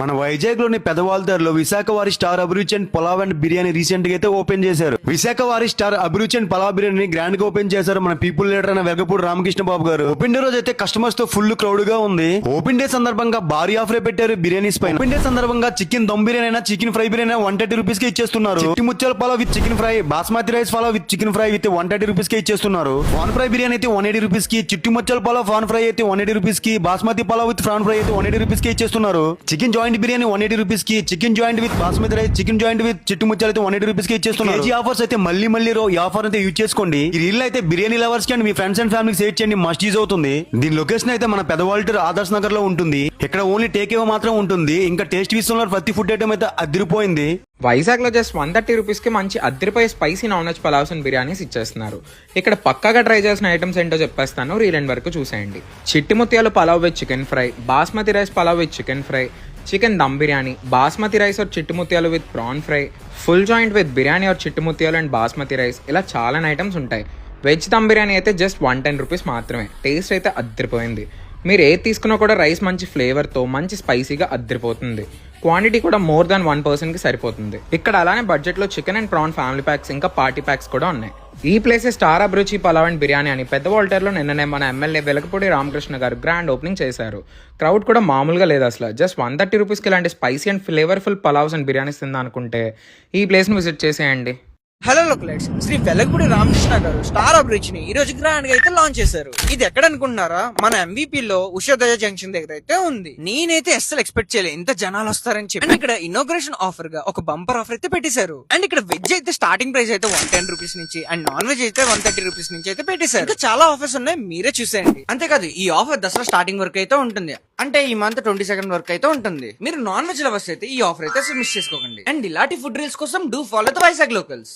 మన వైజాగ్ లోని పెదవాల్దార్లో విశాఖ వారి స్టార్ అభిరుచి and pulao and biryani recent గా అయితే ఓపెన్ చేశారు. విశాఖ వారి స్టార్ అభిరుచి అండ్ పలావ్ బిర్యానీ గ్రాండ్ గా ఓపెన్ చేశారు మన పీపుల్ లీడర్ అయిన వెలగపూడి రామకృష్ణ బాబు గారు. ఓపెన్ డే రోజు అయితే కస్టమర్స్ తో ఫుల్ క్రౌడ్ గా ఉంది. ఓపెన్ డే సందర్భంగా భారీ ఆఫర్ పెట్టారు బిర్యానీస్ పైన. ఓపెన్ డే సందర్భంగా చికెన్ దమ్ బిర్యానీ అయినా చికెన్ ఫ్రై బిర్యానీ 130 రూపీస్ కి ఇచ్చేస్తున్నారు. చిట్టి ముత్యాల pulao with chicken fry, basmati rice pulao with chicken fry with 130 rupees కి ఇచ్చేస్తున్నారు. ప్రాన్ ఫ్రై బిర్యానీ అయితే 180 రూపీస్ కి, చిట్టి ముత్యాల పలావ్ ప్రాన్ ఫ్రై అయితే 180 రూపీస్ కి, basmati pulao with prawn fry అయితే 180 రూపీస్ కి ఇచ్చేస్తున్నారు. చికెన్ జాయింట్ బిర్యానీ 180 రూపీస్ కి, chicken joint with basmati rice, chicken joint with చిట్టి ముత్యాలు అయితే 180 రూపీస్ కి ఇచ్చేస్తున్నారు. ఈ ఆఫర్స్ అయితే మళ్ళీ ఈ ఆఫర్ అయితే యూజ్ చేసుకోండి. ఈ రీల్ అయితే బిర్యానీ లవర్స్ కి అండ్ మీ ఫ్రెండ్స్ అండ్ ఫ్యామిలీకి షేర్ చేయండి, మస్ట్ యూజ్ అవుతుంది. దీని లొకేషన్ అయితే మన పెదవాల్టర్ ఆదర్శ్ నగర్ లో ఉంటుంది. ఇక్కడ ఓన్లీ టేక్ అవే మాత్రం ఉంటుంది. ఇంకా టేస్ట్ విషయంలో ప్రతి ఫుడ్ ఐటమ్ అయితే అదిరిపోయింది. వైజాగ్ లో జస్ట్ 130 రూపీస్ కి మంచి అద్దరిపోయే spicy non veg pulaos and biryanis ఇచ్చేస్తున్నారు. ఇక్కడ పక్కాగా ట్రై చేసిన ఐటమ్స్ ఏంటో చెప్పేస్తాను, రీల్ ఎండ్ వరకు చూసేయండి. Chitti Mutyalu pulao with chicken fry, basmati rice pulao with chicken fry, chicken dum biryani, basmati rice और Chitti Mutyalu with prawn fry, full joint with biryani और చిట్టి ముత్యాలు అండ్ బాస్మతి రైస్, ఇలా చాలా ఐటమ్స్ ఉంటాయి. వెజ్ దమ్ బిర్యానీ అయితే జస్ట్ 110 రూపీస్ మాత్రమే. టేస్ట్ అయితే అద్దరిపోయింది. మీరు ఏది తీసుకున్నా కూడా రైస్ మంచి ఫ్లేవర్తో మంచి స్పైసీగా అద్దరిపోతుంది. క్వాంటిటీ కూడా మోర్ దాన్ 1 పర్సన్ కి సరిపోతుంది. ఇక్కడ అలానే బడ్జెట్ లో chicken and prawn family packs ఇంకా పార్టీ ప్యాక్స్ కూడా ఉన్నాయి. ఈ ప్లేస్ స్టార్ అభిరుచి పలావ్ అండ్ బిర్యానీ అని పెద్ద వాల్టర్ లో నిన్ననే మన ఎమ్మెల్యే వెలగపూడి రామకృష్ణ గారు గ్రాండ్ ఓపెనింగ్ చేశారు. క్రౌడ్ కూడా మామూలుగా లేదు అసలు. జస్ట్ 130 రూపీస్కి ఇలాంటి spicy and flavourful pulaos and biryanis తిందా అనుకుంటే ఈ ప్లేస్ ని విజిట్ చేసేయండి. Hello localites, Shri Velagapudi Ramakrishna garu star అభిరుచిని ఈ రోజు గ్రాండ్ గా అయితే లాంచ్ చేశారు. ఇది ఎక్కడ అనుకుంటున్నారా? మన MVP లో ఉషోదయ జంక్షన్ దగ్గర అయితే ఉంది. నేనైతే అస్సలు ఎక్స్పెక్ట్ చేయలేదు ఇంత జనాలు వస్తారని చెప్పి. ఇక్కడ ఇనాగ్రేషన్ ఆఫర్ గా ఒక బంపర్ ఆఫర్ అయితే పెట్టేశారు. అండ్ ఇక్కడ వెజ్ అయితే స్టార్టింగ్ ప్రైస్ అయితే 110 రూపీస్ నుంచి అండ్ నాన్ వెజ్ అయితే 130 రూపీస్ నుంచి అయితే పెట్టేశారు. ఇంకా చాలా ఆఫర్స్ ఉన్నాయి, మీరే చూసేయండి. అంతేకాదు ఈ ఆఫర్ దసరా స్టార్టింగ్ వరకు అయితే ఉంటుంది. అంటే ఈ మంత్ 22 వరకు అయితే ఉంటుంది. మీరు నాన్ వెజ్ లవర్స్ అయితే ఈ ఆఫర్ అయితే మిస్ చేసుకోకండి. అండ్ ఇలాంటి ఫుడ్ రీల్స్ కోసం do follow the Vizag locals.